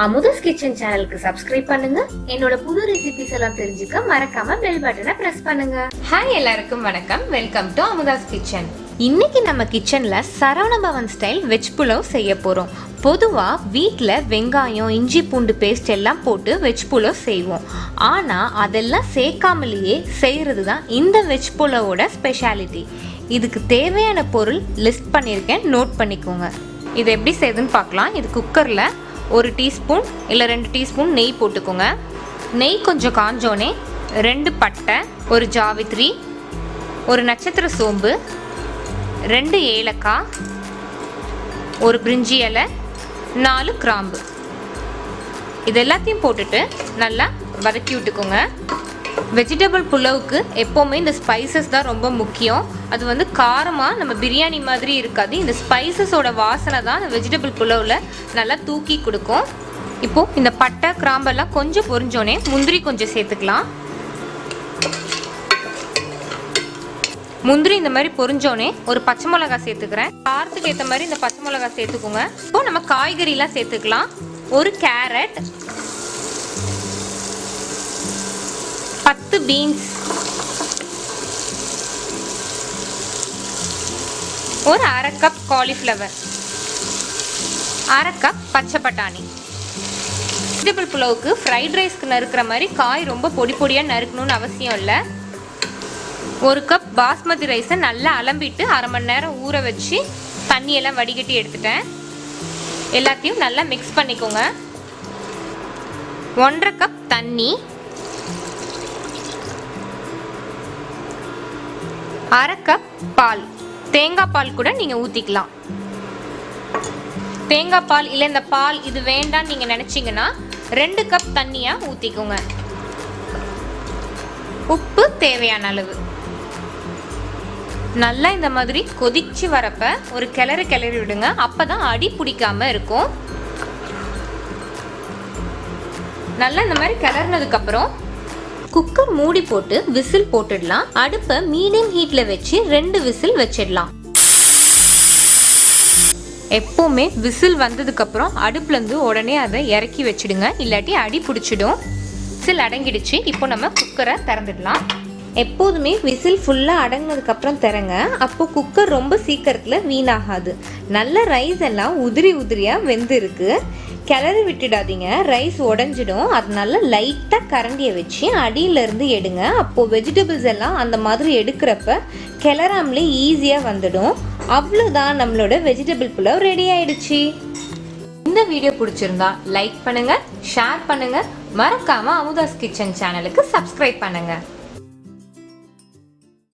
Amudha's kitchen சேனலுக்கு subscribe பண்ணுங்க. என்னோட புது ரெசிபிஸ் எல்லாம் தெரிஞ்சுக்க மறக்காம பெல் பட்டனை பிரஸ் பண்ணுங்க. ஹாய், எல்லாருக்கும் வணக்கம். Welcome to Amudha's kitchen. இன்னைக்கு நம்ம கிச்சன்ல சரவண பவன் ஸ்டைல் வெஜ் புலாவ் செய்ய போறோம். பொதுவா வீட்டில் வெங்காயம், இஞ்சி பூண்டு பேஸ்ட் எல்லாம் போட்டு வெஜ் புலாவ் செய்வோம். ஆனா அதெல்லாம் சேர்க்காமலேயே செய்யறது தான் இந்த வெஜ் புலாவோட ஸ்பெஷாலிட்டி. இதுக்கு தேவையான பொருள் லிஸ்ட் பண்ணியிருக்கேன், நோட் பண்ணிக்கோங்க. இது எப்படி செய்யுதுன்னு பார்க்கலாம். இது குக்கரில் 1 டீஸ்பூன் இல்லை 2 டீஸ்பூன் நெய் போட்டுக்கோங்க. நெய் கொஞ்சம் காஞ்சோனே 2 பட்டை, 1 ஜாவித்ரி, 1 நட்சத்திர சோம்பு, 2 ஏலக்காய், 1 பிரிஞ்சி இலை, 4 கிராம்பு, இது எல்லாத்தையும் போட்டுட்டு நல்லா வதக்கி விட்டுக்கோங்க. வெஜிடபிள் புலாவுக்கு எப்போவுமே இந்த ஸ்பைசஸ் தான் ரொம்ப முக்கியம். அது காரமாக நம்ம பிரியாணி மாதிரி இருக்காது. இந்த ஸ்பைசஸோட வாசனை தான் இந்த வெஜிடபிள் புலாவில் நல்லா தூக்கி கொடுக்கும். இப்போது இந்த பட்டை கிராம்பெல்லாம் கொஞ்சம் பொரிஞ்சோடனே முந்திரி கொஞ்சம் சேர்த்துக்கலாம். முந்திரி இந்த மாதிரி பொரிஞ்சோடனே ஒரு பச்சை மிளகாய் சேர்த்துக்கிறேன். காரத்துக்கு ஏற்ற மாதிரி இந்த பச்சை மிளகாய் சேர்த்துக்கோங்க. இப்போ நம்ம காய்கறிலாம் சேர்த்துக்கலாம். 1 carrot, 10 beans, 1/2 cup cauliflower, 1/2 cup பச்சை பட்டாணி. வெஜிடபிள் புலாவுக்கு ஃப்ரைட் ரைஸ்க்கு நறுக்கிற மாதிரி காய் ரொம்ப பொடி பொடியாக நறுக்கணும்னு அவசியம் இல்லை. 1 கப் பாஸ்மதி ரைஸை நல்லா அலம்பிட்டு 1/2 மணி நேரம் ஊற வச்சு தண்ணியெல்லாம் வடிகட்டி எடுத்துட்டேன். எல்லாத்தையும் நல்லா மிக்ஸ் பண்ணிக்கோங்க. 1/2 கப் தண்ணி, 1/2 கப் பால். தேங்காய் பால் கூட நீங்கள் ஊற்றிக்கலாம். தேங்காய் பால் இல்லை இந்த பால் இது வேண்டான்னு நீங்கள் நினச்சிங்கன்னா 2 கப் தண்ணியாக ஊற்றிக்கோங்க. உப்பு தேவையான அளவு. நல்லா இந்த மாதிரி கொதிச்சு வரப்ப ஒரு கிளறி விடுங்க. அப்போ தான் அடி பிடிக்காம இருக்கும். நல்லா இந்த மாதிரி கிளறினதுக்கப்புறம் குக்கர் மூடி போட்டு விசில் போட்டுடலாம். அடுப்பை மீடியம் ஹீட்ல வச்சு 2 விசில் வச்சிடலாம். எப்பவுமே விசில் வந்ததுக்கு அப்புறம் அடுப்புல இருந்து உடனே அதை இறக்கி வச்சிடுங்க, இல்லாட்டி அடி பிடிச்சிடும். விசில் அடங்கிடுச்சு. இப்போ நம்ம குக்கரை திறந்துடலாம். எப்போதுமே விசில் ஃபுல்லாக அடங்கினதுக்கப்புறம் திறங்க. அப்போ குக்கர் ரொம்ப சீக்கிரத்தில் வீணாகாது. நல்ல ரைஸ் எல்லாம் உதிரியாக வெந்திருக்கு. கிளறி விட்டுடாதீங்க, ரைஸ் உடஞ்சிடும். அதனால லைட்டாக கரண்டியை வச்சு அடியிலேருந்து எடுங்க. அப்போது வெஜிடபிள்ஸ் எல்லாம் அந்த மாதிரி எடுக்கிறப்ப கிளறாமலே ஈஸியாக வந்துடும். அவ்வளோதான், நம்மளோட வெஜிடபிள் புலாவ் ரெடி ஆயிடுச்சு. இந்த வீடியோ பிடிச்சிருந்தா லைக் பண்ணுங்க, ஷேர் பண்ணுங்க, மறக்காம அமுதாஸ் கிச்சன் சேனலுக்கு சப்ஸ்கிரைப் பண்ணுங்க.